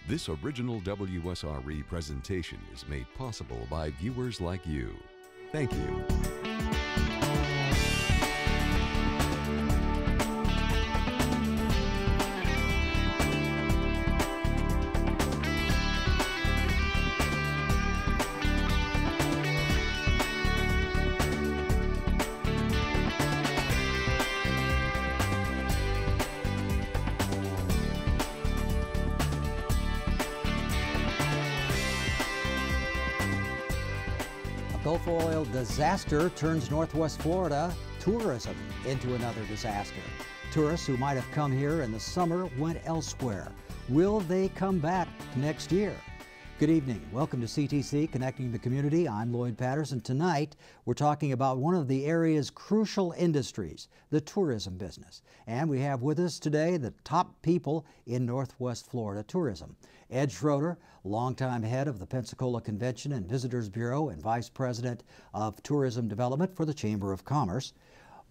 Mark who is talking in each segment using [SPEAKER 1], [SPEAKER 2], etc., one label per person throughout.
[SPEAKER 1] This original WSRE presentation is made possible by viewers like you. Thank you.
[SPEAKER 2] Gulf oil disaster turns Northwest Florida tourism into another disaster. Tourists who might have come here in the summer went elsewhere. Will they come back next year? Good evening. Welcome to CTC, Connecting the Community. I'm Lloyd Patterson. Tonight, we're talking about one of the area's crucial industries, the tourism business. And we have with us today the top people in Northwest Florida tourism. Ed Schroeder, longtime head of the Pensacola Convention and Visitors Bureau and Vice President of Tourism Development for the Chamber of Commerce.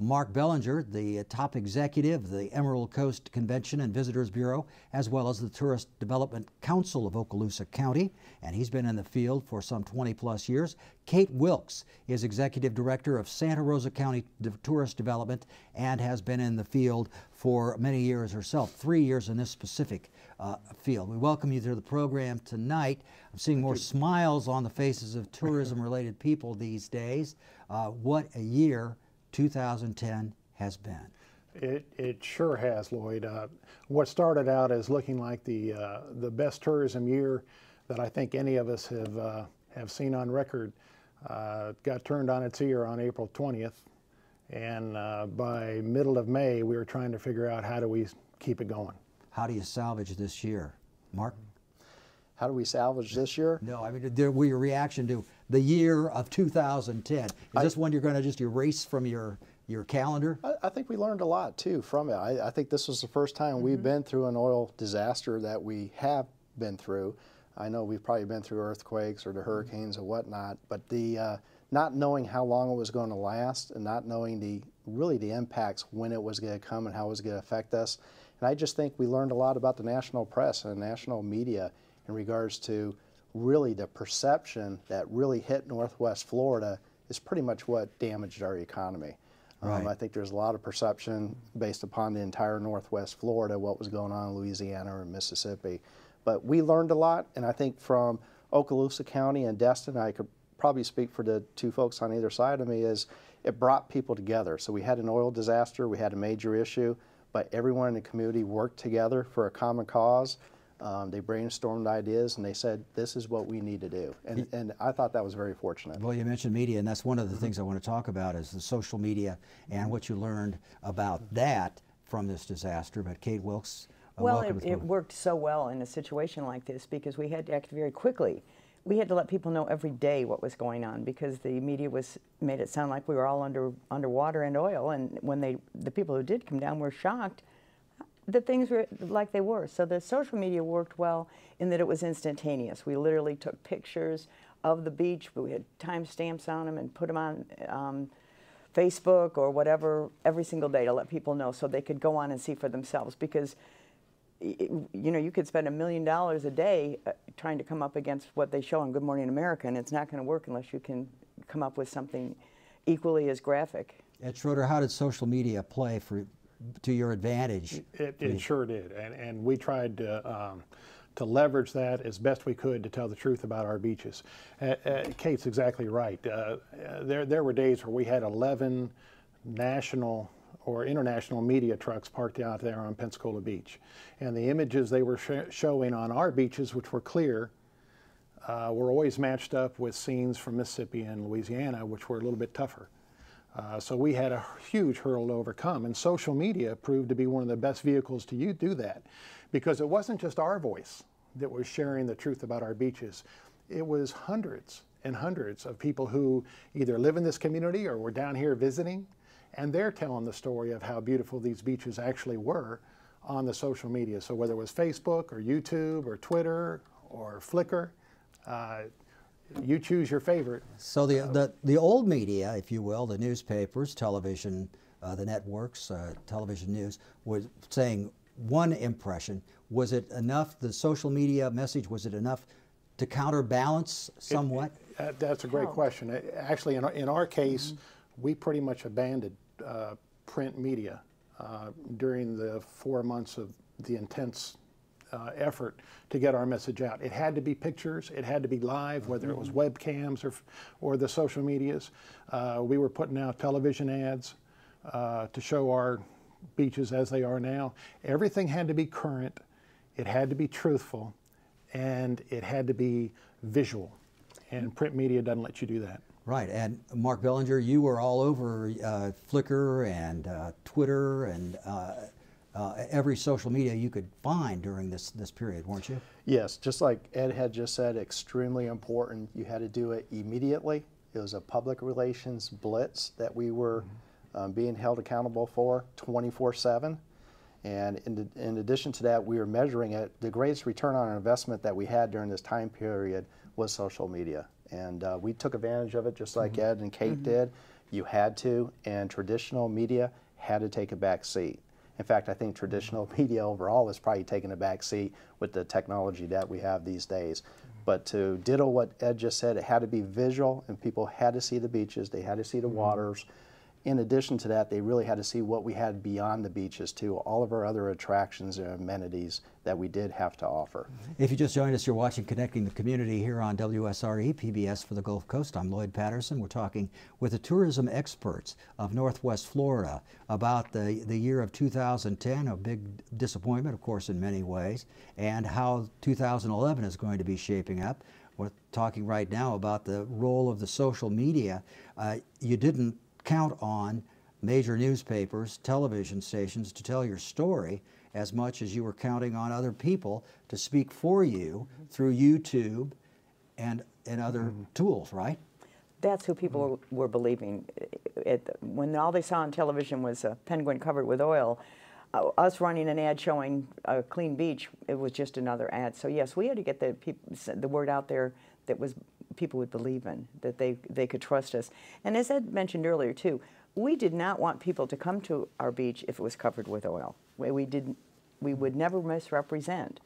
[SPEAKER 2] Mark Bellinger, the top executive of the Emerald Coast Convention and Visitors Bureau, as well as the Tourist Development Council of Okaloosa County, and he's been in the field for some 20-plus years. Kate Wilkes is Executive Director of Santa Rosa County Tourist Development and has been in the field for many years herself, 3 years in this specific field. We welcome you to the program tonight. I'm seeing more smiles on the faces of tourism-related people these days. What a year 2010 has been.
[SPEAKER 3] It sure has, Lloyd. What started out as looking like the best tourism year that I think any of us have seen on record got turned on its ear on April 20th, and by middle of May we were trying to figure out how do we keep it going.
[SPEAKER 2] How do you salvage this year, Mark?
[SPEAKER 4] How do we salvage this year?
[SPEAKER 2] No, I mean, your reaction to the year of 2010. Is this one you're going to just erase from your calendar?
[SPEAKER 4] I think we learned a lot, too, from it. I think this was the first time we've been through an oil disaster that we have been through. I know we've probably been through earthquakes or the hurricanes and whatnot, but the not knowing how long it was going to last and not knowing really the impacts when it was going to come and how it was going to affect us. And I just think we learned a lot about the national press and the national media in regards to really the perception that really hit Northwest Florida is pretty much what damaged our economy.
[SPEAKER 2] Right.
[SPEAKER 4] I think there's a lot of perception based upon the entire Northwest Florida, what was going on in Louisiana and Mississippi. But we learned a lot, and I think from Okaloosa County and Destin, I could probably speak for the two folks on either side of me, is it brought people together. So we had an oil disaster, we had a major issue, but everyone in the community worked together for a common cause. They brainstormed ideas and they said, this is what we need to do. And I thought that was very fortunate.
[SPEAKER 2] Well, you mentioned media, and that's one of the things I want to talk about is the social media and what you learned about that from this disaster. But Kate Wilkes,
[SPEAKER 5] well, it worked so well in a situation like this because we had to act very quickly. We had to let people know every day what was going on because the media made it sound like we were all underwater in oil, and when the people who did come down were shocked that things were like they were. So the social media worked well in that it was instantaneous. We literally took pictures of the beach, but we had timestamps on them and put them on Facebook or whatever every single day to let people know so they could go on and see for themselves. Because you know, you could spend $1 million a day trying to come up against what they show on Good Morning America, and it's not going to work unless you can come up with something equally as graphic.
[SPEAKER 2] Ed Schroeder, how did social media play to your advantage?
[SPEAKER 3] It sure did, and we tried to leverage that as best we could to tell the truth about our beaches. Kate's exactly right. There were days where we had 11 national or international media trucks parked out there on Pensacola Beach, and the images they were showing on our beaches, which were clear, were always matched up with scenes from Mississippi and Louisiana, which were a little bit tougher. So we had a huge hurdle to overcome, and social media proved to be one of the best vehicles to do that, because it wasn't just our voice that was sharing the truth about our beaches. It was hundreds and hundreds of people who either live in this community or were down here visiting, and they're telling the story of how beautiful these beaches actually were on the social media. So whether it was Facebook or YouTube or Twitter or Flickr, you choose your favorite.
[SPEAKER 2] So the old media, if you will, the newspapers, television, the networks, television news, was saying one impression. Was it enough, the social media message, was it enough to counterbalance somewhat?
[SPEAKER 3] That's a great question. Actually, in our case, we pretty much abandoned print media during the 4 months of the intense effort to get our message out. It had to be pictures, it had to be live, whether it was webcams or the social medias. We were putting out television ads to show our beaches as they are now. Everything had to be current, it had to be truthful, and it had to be visual. And print media doesn't let you do that.
[SPEAKER 2] Right, and Mark Bellinger, you were all over Flickr and Twitter and every social media you could find during this period, weren't you?
[SPEAKER 4] Yes, just like Ed had just said, extremely important. You had to do it immediately. It was a public relations blitz that we were being held accountable for 24/7. And in addition to that, we were measuring it. The greatest return on investment that we had during this time period was social media. And we took advantage of it just like Ed and Kate did. You had to, and traditional media had to take a back seat. In fact, I think traditional media overall is probably taking a back seat with the technology that we have these days. But to ditto what Ed just said, it had to be visual, and people had to see the beaches, they had to see the waters. In addition to that, they really had to see what we had beyond the beaches too, all of our other attractions and amenities that we did have to offer.
[SPEAKER 2] If you just joined us, you're watching Connecting the Community here on WSRE, PBS for the Gulf Coast. I'm Lloyd Patterson. We're talking with the tourism experts of Northwest Florida about the year of 2010, a big disappointment, of course, in many ways, and how 2011 is going to be shaping up. We're talking right now about the role of the social media. You didn't count on major newspapers, television stations to tell your story as much as you were counting on other people to speak for you through YouTube and other tools, right?
[SPEAKER 5] That's who people were believing. When all they saw on television was a penguin covered with oil, us running an ad showing a clean beach, it was just another ad. So yes, we had to get the word out there that was people would believe in, that they could trust us. And as Ed mentioned earlier too, we did not want people to come to our beach if it was covered with oil. We would never misrepresent.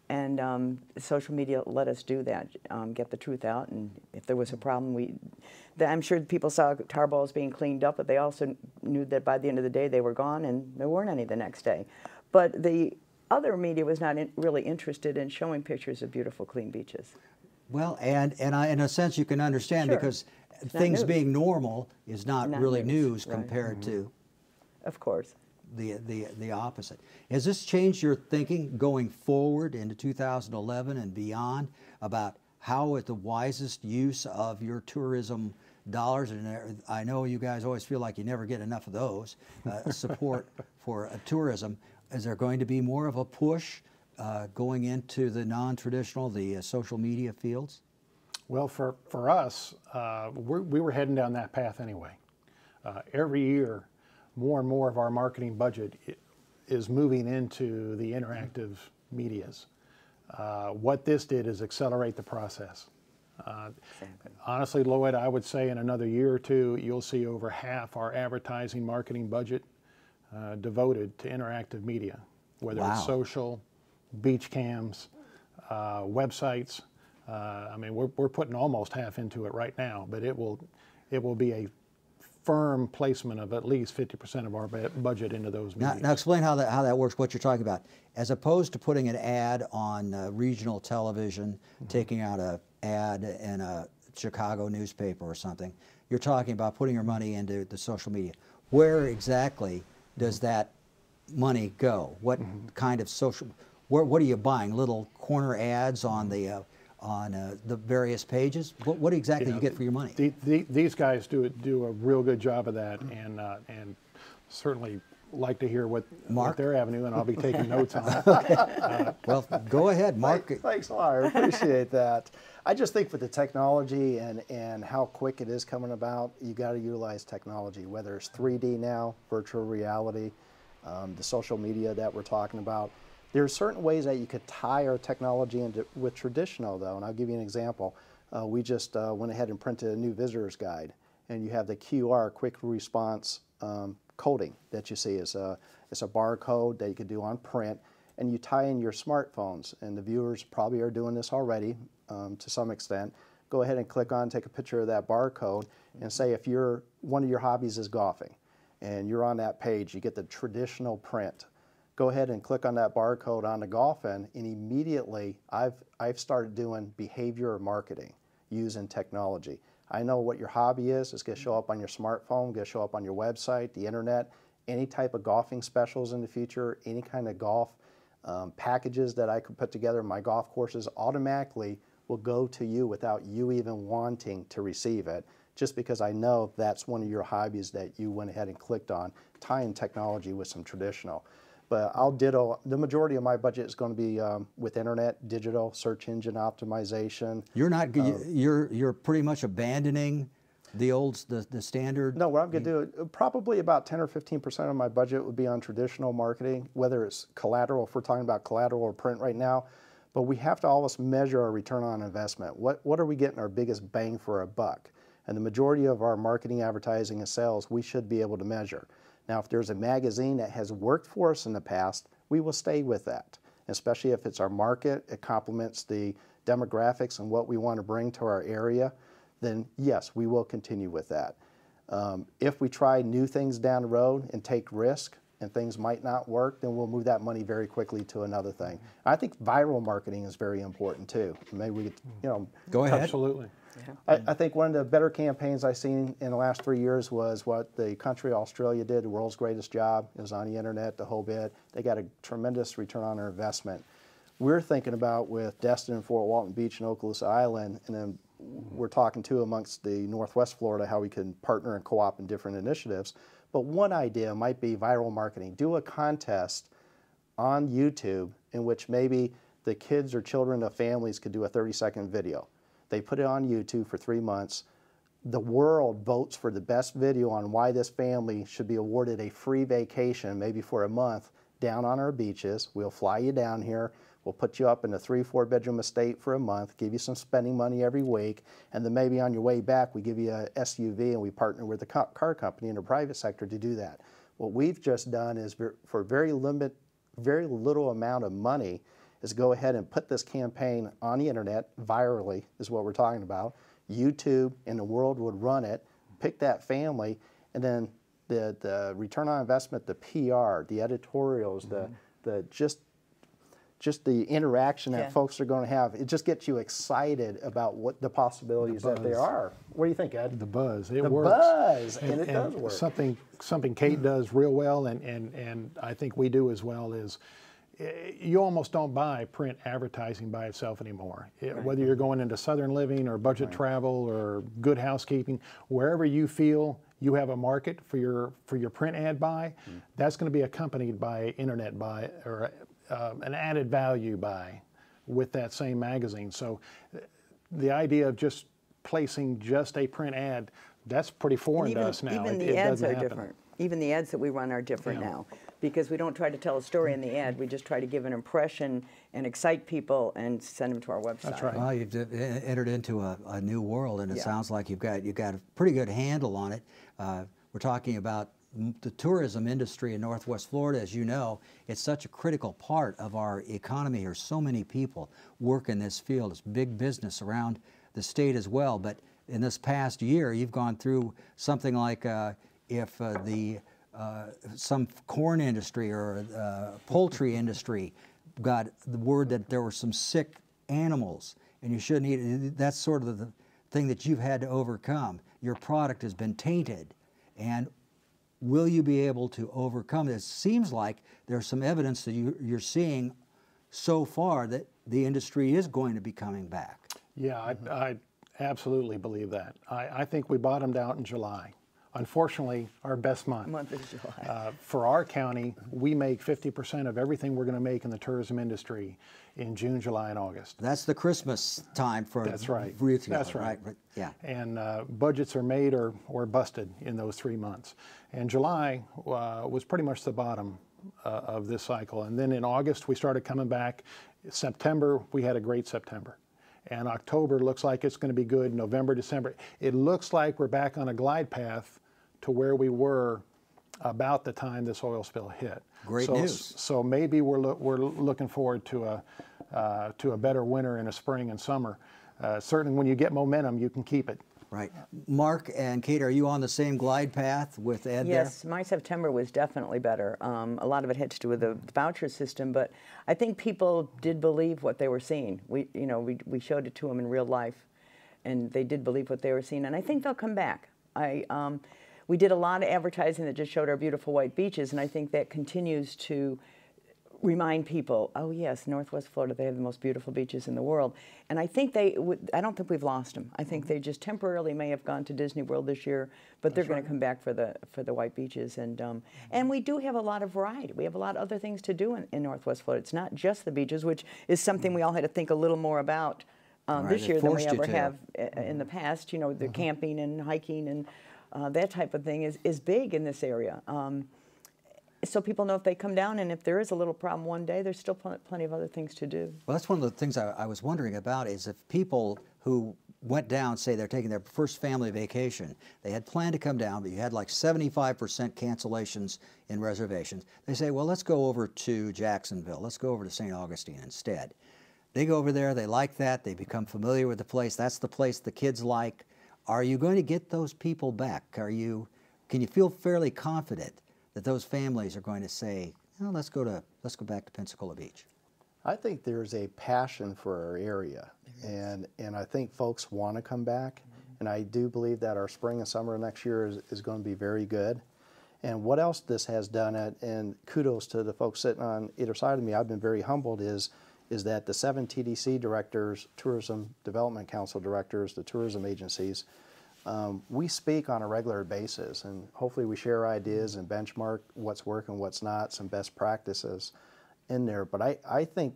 [SPEAKER 5] And social media let us do that, get the truth out. And if there was a problem, I'm sure people saw tar balls being cleaned up, but they also knew that by the end of the day they were gone and there weren't any the next day. But the other media was not really interested in showing pictures of beautiful, clean beaches.
[SPEAKER 2] Well, and in a sense you can understand,
[SPEAKER 5] Sure.
[SPEAKER 2] because
[SPEAKER 5] It's
[SPEAKER 2] things
[SPEAKER 5] not news.
[SPEAKER 2] being normal is not really news
[SPEAKER 5] right.
[SPEAKER 2] compared to
[SPEAKER 5] Of course.
[SPEAKER 2] the opposite. Has this changed your thinking going forward into 2011 and beyond about how is the wisest use of your tourism dollars? And I know you guys always feel like you never get enough of those, support for tourism. Is there going to be more of a push going into the non-traditional, the social media fields?
[SPEAKER 3] Well, for us, we were heading down that path anyway. Every year, more and more of our marketing budget is moving into the interactive medias. What this did is accelerate the process. Honestly, Lloyd, I would say in another year or two, you'll see over half our advertising marketing budget devoted to interactive media, whether it's social, beach cams, websites. I mean, we're putting almost half into it right now, but it will be a firm placement of at least 50% of our budget into those media.
[SPEAKER 2] Now explain how that works, what you're talking about. As opposed to putting an ad on regional television, taking out an ad in a Chicago newspaper or something, you're talking about putting your money into the social media. Where exactly does that money go? What kind of social, what are you buying? Little corner ads on the various pages? What exactly do you get for your money?
[SPEAKER 3] These guys do a real good job of that, and certainly like to hear what their avenue, and I'll be taking notes on that.
[SPEAKER 2] Well, go ahead, Mark.
[SPEAKER 4] Thanks a lot. I appreciate that. I just think with the technology and how quick it is coming about, you got to utilize technology, whether it's 3D now, virtual reality, the social media that we're talking about. There are certain ways that you could tie our technology into with traditional, though, and I'll give you an example. We just went ahead and printed a new visitor's guide, and you have the QR quick response coding that you see. It's It's a barcode that you could do on print, and you tie in your smartphones. And the viewers probably are doing this already to some extent. Go ahead and click on, take a picture of that barcode, and say if one of your hobbies is golfing, and you're on that page, you get the traditional print. Go ahead and click on that barcode on the golf end, and immediately I've started doing behavior marketing using technology. I know what your hobby is. It's going to show up on your smartphone, going to show up on your website, the internet, any type of golfing specials in the future, any kind of golf packages that I could put together in my golf courses automatically will go to you without you even wanting to receive it, just because I know that's one of your hobbies that you went ahead and clicked on, tying technology with some traditional. But I'll ditto, the majority of my budget is going to be with internet, digital, search engine optimization.
[SPEAKER 2] You're not, you're pretty much abandoning the standard?
[SPEAKER 4] No, what I'm going to do, probably about 10 or 15% of my budget would be on traditional marketing, whether it's collateral, if we're talking about collateral or print right now. But we have to always measure our return on investment. What are we getting our biggest bang for a buck? And the majority of our marketing, advertising, and sales, we should be able to measure. Now, if there's a magazine that has worked for us in the past, we will stay with that, especially if it's our market, it complements the demographics and what we want to bring to our area, then yes, we will continue with that. If we try new things down the road and take risk and things might not work, then we'll move that money very quickly to another thing. I think viral marketing is very important too. Maybe we could,
[SPEAKER 2] Go ahead.
[SPEAKER 3] Absolutely.
[SPEAKER 5] Yeah.
[SPEAKER 4] I think one of the better campaigns I've seen in the last 3 years was what the country Australia did, the world's greatest job. It was on the internet, the whole bit. They got a tremendous return on their investment. We're thinking about with Destin, Fort Walton Beach, and Okaloosa Island, and then we're talking too amongst the Northwest Florida how we can partner and co-op in different initiatives. But one idea might be viral marketing. Do a contest on YouTube in which maybe the kids or children of families could do a 30-second video. They put it on YouTube for 3 months. The world votes for the best video on why this family should be awarded a free vacation, maybe for a month, down on our beaches. We'll fly you down here. We'll put you up in a 3-4 bedroom estate for a month, give you some spending money every week, and then maybe on your way back we give you a SUV and we partner with the car company in the private sector to do that. What we've just done is for very little amount of money is go ahead and put this campaign on the internet, virally is what we're talking about. YouTube and the world would run it, pick that family, and then the return on investment, the PR, the editorials, the just the interaction that folks are going to have, it just gets you excited about what the possibilities that there are. What do you think, Ed?
[SPEAKER 3] The buzz, it
[SPEAKER 4] The
[SPEAKER 3] works.
[SPEAKER 4] buzz, and it does work.
[SPEAKER 3] Something Kate does real well, and I think we do as well, is you almost don't buy print advertising by itself anymore. Whether you're going into Southern Living or budget travel or Good Housekeeping, wherever you feel you have a market for your print ad buy, that's going to be accompanied by internet buy or an added value buy with that same magazine. So the idea of just placing just a print ad, that's pretty foreign to us now.
[SPEAKER 5] Even the ads are different. Even the ads that we run are different now, because we don't try to tell a story in the ad. We just try to give an impression and excite people and send them to our website.
[SPEAKER 3] That's right.
[SPEAKER 2] Well, you've entered into a new world, and it sounds like you've got a pretty good handle on it. We're talking about the tourism industry in Northwest Florida. As you know, it's such a critical part of our economy here. So many people work in this field. It's big business around the state as well. But in this past year, you've gone through something like if some corn industry or poultry industry got the word that there were some sick animals and you shouldn't eat it, that's sort of the thing that you've had to overcome. Your product has been tainted, and will you be able to overcome this? It seems like there's some evidence that you're seeing so far that the industry is going to be coming back.
[SPEAKER 3] Yeah, I absolutely believe that. I think we bottomed out in July. Unfortunately, our best month.
[SPEAKER 5] Month is July.
[SPEAKER 3] For our county, we make 50% of everything we're going to make in the tourism industry in June, July, and August.
[SPEAKER 2] That's the Christmas time for retail.
[SPEAKER 3] That's right.
[SPEAKER 2] Yeah.
[SPEAKER 3] And budgets are made or busted in those 3 months. And July was pretty much the bottom of this cycle. And then in August, we started coming back. September, we had a great September. And October looks like it's going to be good. November, December. It looks like we're back on a glide path to where we were about the time this oil spill hit.
[SPEAKER 2] Great news.
[SPEAKER 3] So maybe we're looking forward to a better winter and a spring and summer. Certainly, when you get momentum, you can keep it.
[SPEAKER 2] Right. Mark and Kate, are you on the same glide path with Ed there?
[SPEAKER 5] Yes, my September was definitely better. A lot of it had to do with the voucher system, but I think people did believe what they were seeing. We showed it to them in real life, and they did believe what they were seeing, and I think they'll come back. We did a lot of advertising that just showed our beautiful white beaches, and I think that continues to remind people, oh yes, Northwest Florida, they have the most beautiful beaches in the world. And I think I don't think we've lost them. I think they just temporarily may have gone to Disney World this year, but they're going to come back for the white beaches. And we do have a lot of variety. We have a lot of other things to do in Northwest Florida. It's not just the beaches, which is something we all had to think a little more about this year than we ever have in the past. You know, the camping and hiking and that type of thing is big in this area. So people know if they come down, and if there is a little problem one day, there's still plenty of other things to do.
[SPEAKER 2] Well, that's one of the things I was wondering about, is if people who went down, say they're taking their first family vacation, they had planned to come down, but you had like 75% cancellations in reservations. They say, well, let's go over to Jacksonville. Let's go over to St. Augustine instead. They go over there, they like that, they become familiar with the place. That's the place the kids like. Are you going to get those people back? Can you feel fairly confident that those families are going to say, oh, let's go back to Pensacola Beach?
[SPEAKER 4] I think there's a passion for our area, and I think folks want to come back, and I do believe that our spring and summer next year is going to be very good. And what else this has done, and kudos to the folks sitting on either side of me, I've been very humbled, is that the 7 TDC directors, Tourism Development Council directors, the tourism agencies, we speak on a regular basis, and hopefully we share ideas and benchmark what's working, what's not, some best practices in there. But I think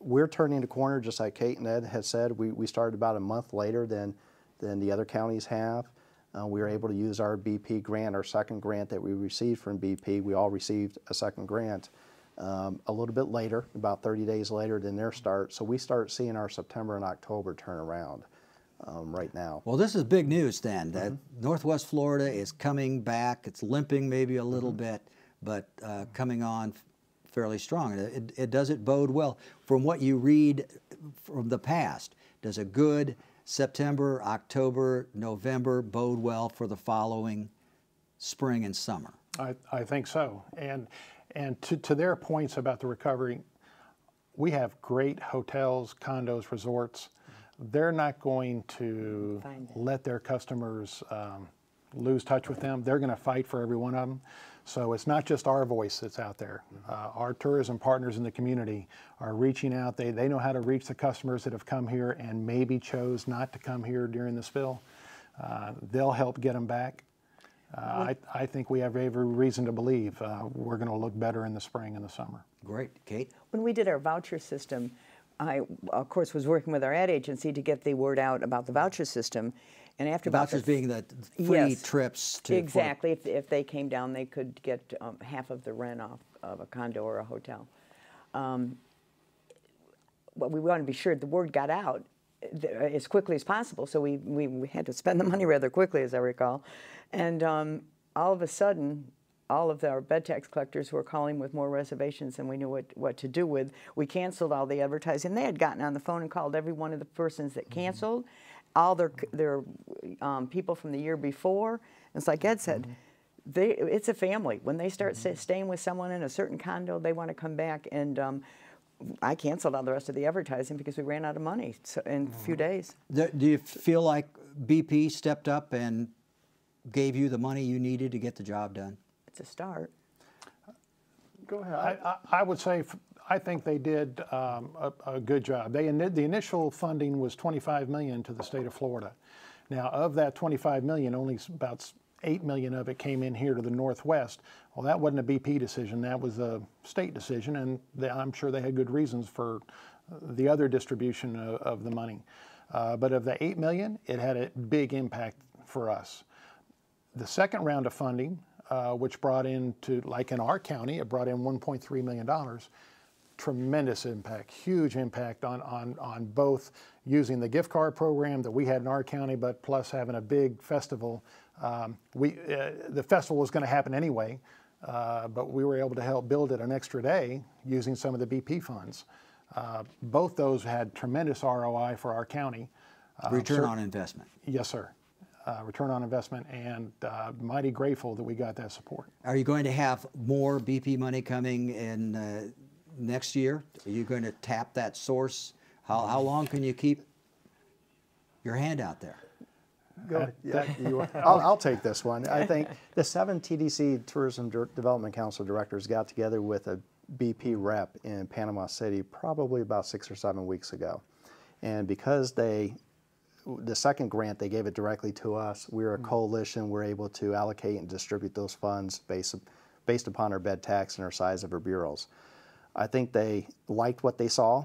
[SPEAKER 4] we're turning the corner, just like Kate and Ed had said. We started about a month later than the other counties have. We were able to use our BP grant, our second grant that we received from BP. We all received a second grant a little bit later, about 30 days later than their start. So we start seeing our September and October turn around. Right now.
[SPEAKER 2] Well, this is big news then, that Northwest Florida is coming back. It's limping maybe a little bit, but coming on fairly strong. Does it bode well? From what you read from the past, does a good September, October, November bode well for the following spring and summer?
[SPEAKER 3] I think so. And to their points about the recovery, we have great hotels, condos, resorts. They're not going to let their customers lose touch with them. They're going to fight for every one of them. So it's not just our voice that's out there. Our tourism partners in the community are reaching out. They know how to reach the customers that have come here and maybe chose not to come here during the spill. They'll help get them back. I think we have every reason to believe we're going to look better in the spring and the summer.
[SPEAKER 2] Great. Kate?
[SPEAKER 5] When we did our voucher system, I, of course, was working with our ad agency to get the word out about the voucher system. And after
[SPEAKER 2] the vouchers being the free trips to
[SPEAKER 5] exactly. If they came down, they could get half of the rent off of a condo or a hotel. Well, we wanted to be sure the word got out as quickly as possible, so we had to spend the money rather quickly, as I recall. And all of a sudden, all of our bed tax collectors who were calling with more reservations than we knew what to do with. We canceled all the advertising. They had gotten on the phone and called every one of the persons that canceled, all their people from the year before. It's like Ed said, it's a family. When they start staying with someone in a certain condo, they want to come back. And I canceled all the rest of the advertising because we ran out of money in a few days.
[SPEAKER 2] Do you feel like BP stepped up and gave you the money you needed to get the job done?
[SPEAKER 5] It's a start.
[SPEAKER 3] Go ahead. I would say I think they did a good job. The initial funding was $25 million to the state of Florida. Now, of that $25 million, only about $8 million of it came in here to the Northwest. Well, that wasn't a BP decision. That was a state decision, and I'm sure they had good reasons for the other distribution of the money. But of the $8 million, it had a big impact for us. The second round of funding, which brought into, like in our county, it brought in $1.3 million. Tremendous impact, huge impact on both using the gift card program that we had in our county, but plus having a big festival. The festival was going to happen anyway, but we were able to help build it an extra day using some of the BP funds. Both those had tremendous ROI for our county.
[SPEAKER 2] Return on investment.
[SPEAKER 3] Yes, sir. Return on investment, and mighty grateful that we got that support.
[SPEAKER 2] Are you going to have more BP money coming in next year? Are you going to tap that source? How long can you keep your hand out there?
[SPEAKER 4] Go ahead. I'll take this one. I think the 7 TDC Tourism Development Council directors got together with a BP rep in Panama City probably about 6 or 7 weeks ago. And because the second grant, they gave it directly to us. We're a coalition. We're able to allocate and distribute those funds based upon our bed tax and our size of our bureaus. I think they liked what they saw.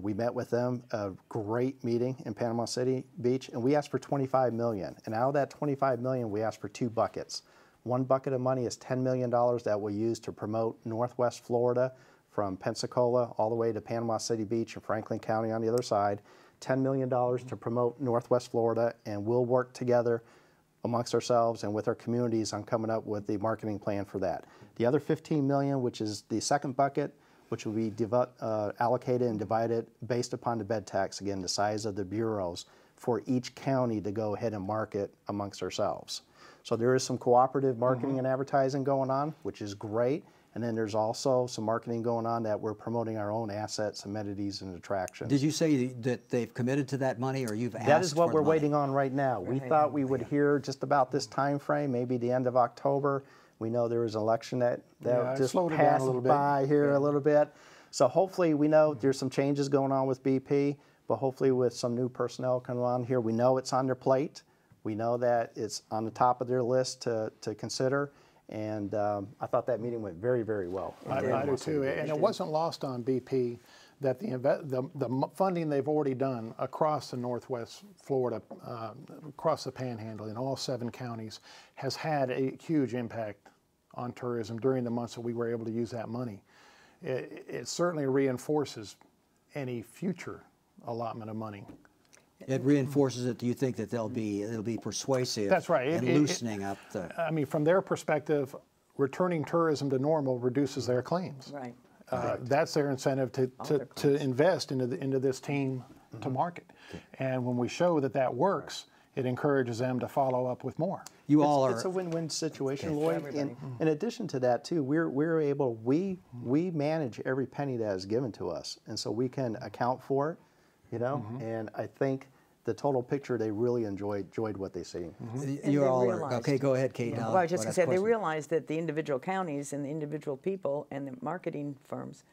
[SPEAKER 4] We met with them, a great meeting in Panama City Beach, and we asked for $25 million. And out of that $25 million, we asked for 2 buckets. One bucket of money is $10 million that we'll use to promote Northwest Florida from Pensacola all the way to Panama City Beach and Franklin County on the other side. $10 million to promote Northwest Florida, and we'll work together amongst ourselves and with our communities on coming up with the marketing plan for that. The other $15 million, which is the second bucket, which will be allocated and divided based upon the bed tax, again, the size of the bureaus, for each county to go ahead and market amongst ourselves. So there is some cooperative marketing and advertising going on, which is great. And then there's also some marketing going on that we're promoting our own assets, amenities, and attractions.
[SPEAKER 2] Did you say that they've committed to that money, or you've asked for the money?
[SPEAKER 4] That is what we're waiting on right now. We thought we would hear just about this time frame, maybe the end of October. We know there was an election that just passed by here a little bit. So hopefully, we know there's some changes going on with BP, but hopefully with some new personnel coming on here, we know it's on their plate. We know that it's on the top of their list to consider. And I thought that meeting went very, very well.
[SPEAKER 3] I do too. And it wasn't lost on BP that the funding they've already done across the Northwest Florida, across the Panhandle in all 7 counties, has had a huge impact on tourism during the months that we were able to use that money. It certainly reinforces any future allotment of money.
[SPEAKER 2] It reinforces it. Do you think that it'll be persuasive?
[SPEAKER 3] That's right.
[SPEAKER 2] And loosening up the.
[SPEAKER 3] I mean, from their perspective, returning tourism to normal reduces their claims.
[SPEAKER 5] Right.
[SPEAKER 3] That's their incentive to invest into this team to market. And when we show that works, it encourages them to follow up with more.
[SPEAKER 4] It's a win-win situation, Lloyd. And in addition to that, too, we manage every penny that is given to us, and so we can account for it. You know, and I think the total picture, they really enjoyed what they see.
[SPEAKER 2] You all are okay. Go ahead, Kate.
[SPEAKER 5] Well, I was just going to say they realized that the individual counties and the individual people and the marketing firms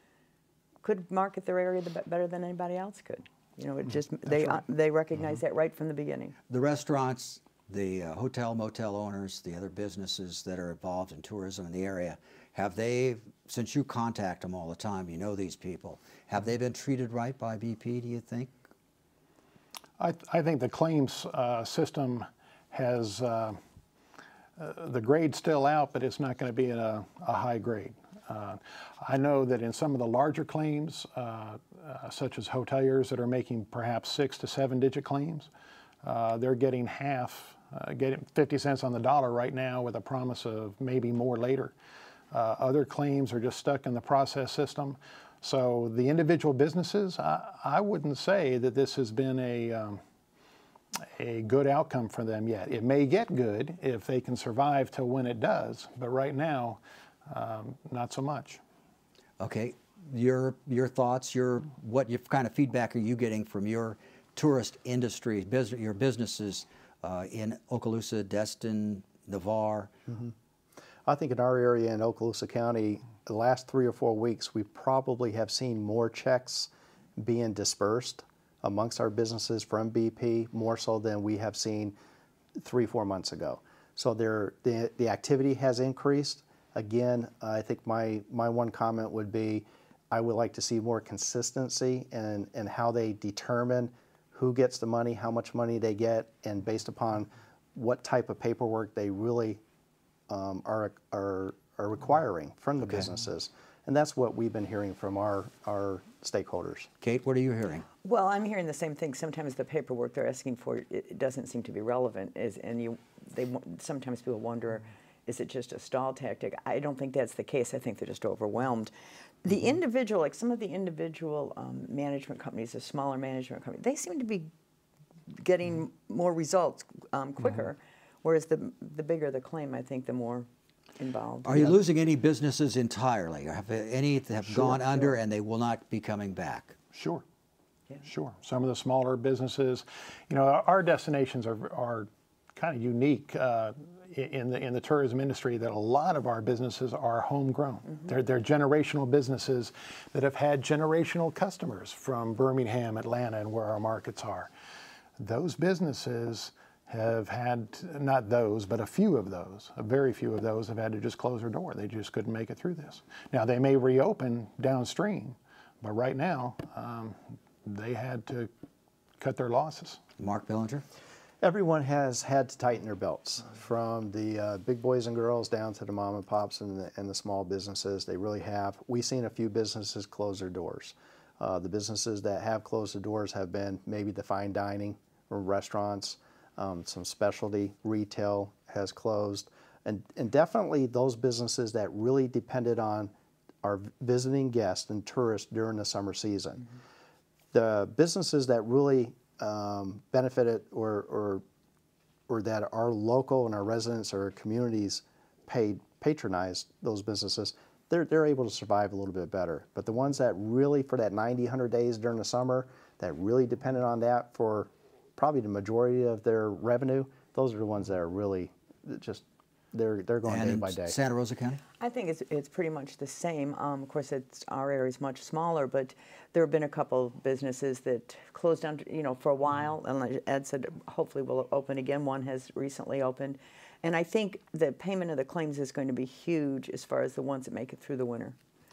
[SPEAKER 5] could market their area better than anybody else could. You know, it just they recognized that right from the beginning.
[SPEAKER 2] The restaurants, the hotel, motel owners, the other businesses that are involved in tourism in the area, have they, since you contact them all the time, you know these people, have they been treated right by BP, do you think?
[SPEAKER 3] I think the claims system has, the grade's still out, but it's not going to be at a high grade. I know that in some of the larger claims, such as hoteliers that are making perhaps 6 to 7 digit claims, they're getting getting 50 cents on the dollar right now with a promise of maybe more later. Other claims are just stuck in the process system. So the individual businesses, I wouldn't say that this has been a good outcome for them yet. It may get good if they can survive till when it does, but right now, not so much.
[SPEAKER 2] Okay, your thoughts, what kind of feedback are you getting from your tourist industry, your businesses in Okaloosa, Destin, Navarre?
[SPEAKER 4] I think in our area in Okaloosa County, the last 3 or 4 weeks, we probably have seen more checks being dispersed amongst our businesses from BP, more so than we have seen 3 or 4 months ago. So the activity has increased. Again, I think my one comment would be, I would like to see more consistency in how they determine who gets the money, how much money they get, and based upon what type of paperwork they really are requiring from the businesses. And that's what we've been hearing from our stakeholders.
[SPEAKER 2] Kate, what are you hearing?
[SPEAKER 5] Well, I'm hearing the same thing. Sometimes the paperwork they're asking for, it doesn't seem to be relevant. Sometimes people wonder, is it just a stall tactic? I don't think that's the case. I think they're just overwhelmed. The individual, like some of the individual management companies, the smaller management companies, they seem to be getting more results quicker, whereas the bigger the claim, I think the more involved.
[SPEAKER 2] Are you losing any businesses entirely? Have any that have gone under and they will not be coming back?
[SPEAKER 3] Sure. Yeah. Sure. Some of the smaller businesses, you know, our destinations are kind of unique in the tourism industry, that a lot of our businesses are homegrown. They're generational businesses that have had generational customers from Birmingham, Atlanta, and where our markets are. Those businesses have had, not those, but a few of those, a very few of those have had to just close their door. They just couldn't make it through this. Now, they may reopen downstream, but right now, they had to cut their losses.
[SPEAKER 2] Mark Bellinger?
[SPEAKER 4] Everyone has had to tighten their belts, from the big boys and girls down to the mom and pops and the small businesses. They really have. We've seen a few businesses close their doors. The businesses that have closed the doors have been maybe the fine dining or restaurants. Some specialty retail has closed, and definitely those businesses that really depended on our visiting guests and tourists during the summer season. The businesses that really benefited or that our local and our residents or communities patronized those businesses, they're able to survive a little bit better. But the ones that really, for that 90, 100 days during the summer, that really depended on that for probably the majority of their revenue, those are the ones that are really just, they're going day by day.
[SPEAKER 2] Santa Rosa County?
[SPEAKER 5] I think it's pretty much the same. Of course, our area is much smaller, but there have been a couple businesses that closed down, you know, for a while, and like Ed said, hopefully will open again. One has recently opened, and I think the payment of the claims is going to be huge as far as the ones that make it through the winter.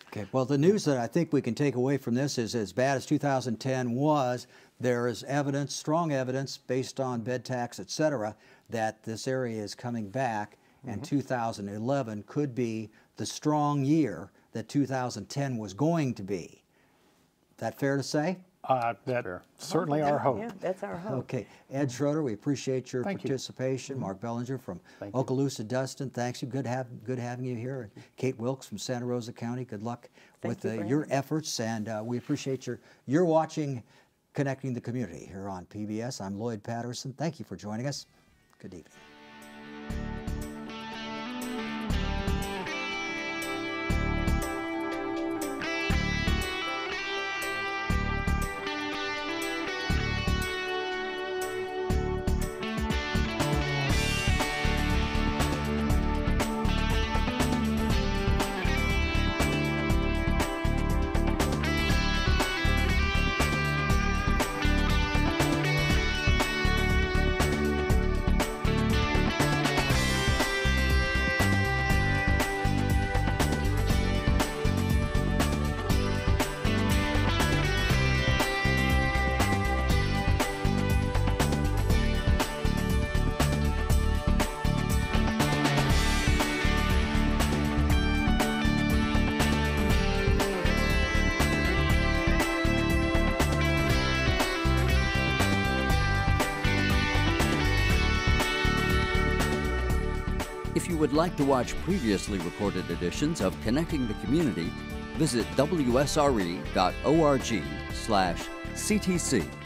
[SPEAKER 2] Okay, well, the news that I think we can take away from this is, as bad as 2010 was, there is evidence, strong evidence, based on bed tax, et cetera, that this area is coming back, and 2011 could be the strong year that 2010 was going to be. That fair to say?
[SPEAKER 3] That's certainly our hope.
[SPEAKER 5] Yeah, that's our hope.
[SPEAKER 2] Okay, Ed Schroeder, we appreciate your participation. Mark Bellinger from Okaloosa, Dustin, thanks you. Good having you here. Kate Wilkes from Santa Rosa County. Good luck with your efforts, and we appreciate your watching Connecting the Community here on PBS. I'm Lloyd Patterson. Thank you for joining us. Good evening.
[SPEAKER 6] If you would like to watch previously recorded editions of Connecting the Community, visit WSRE.org/CTC.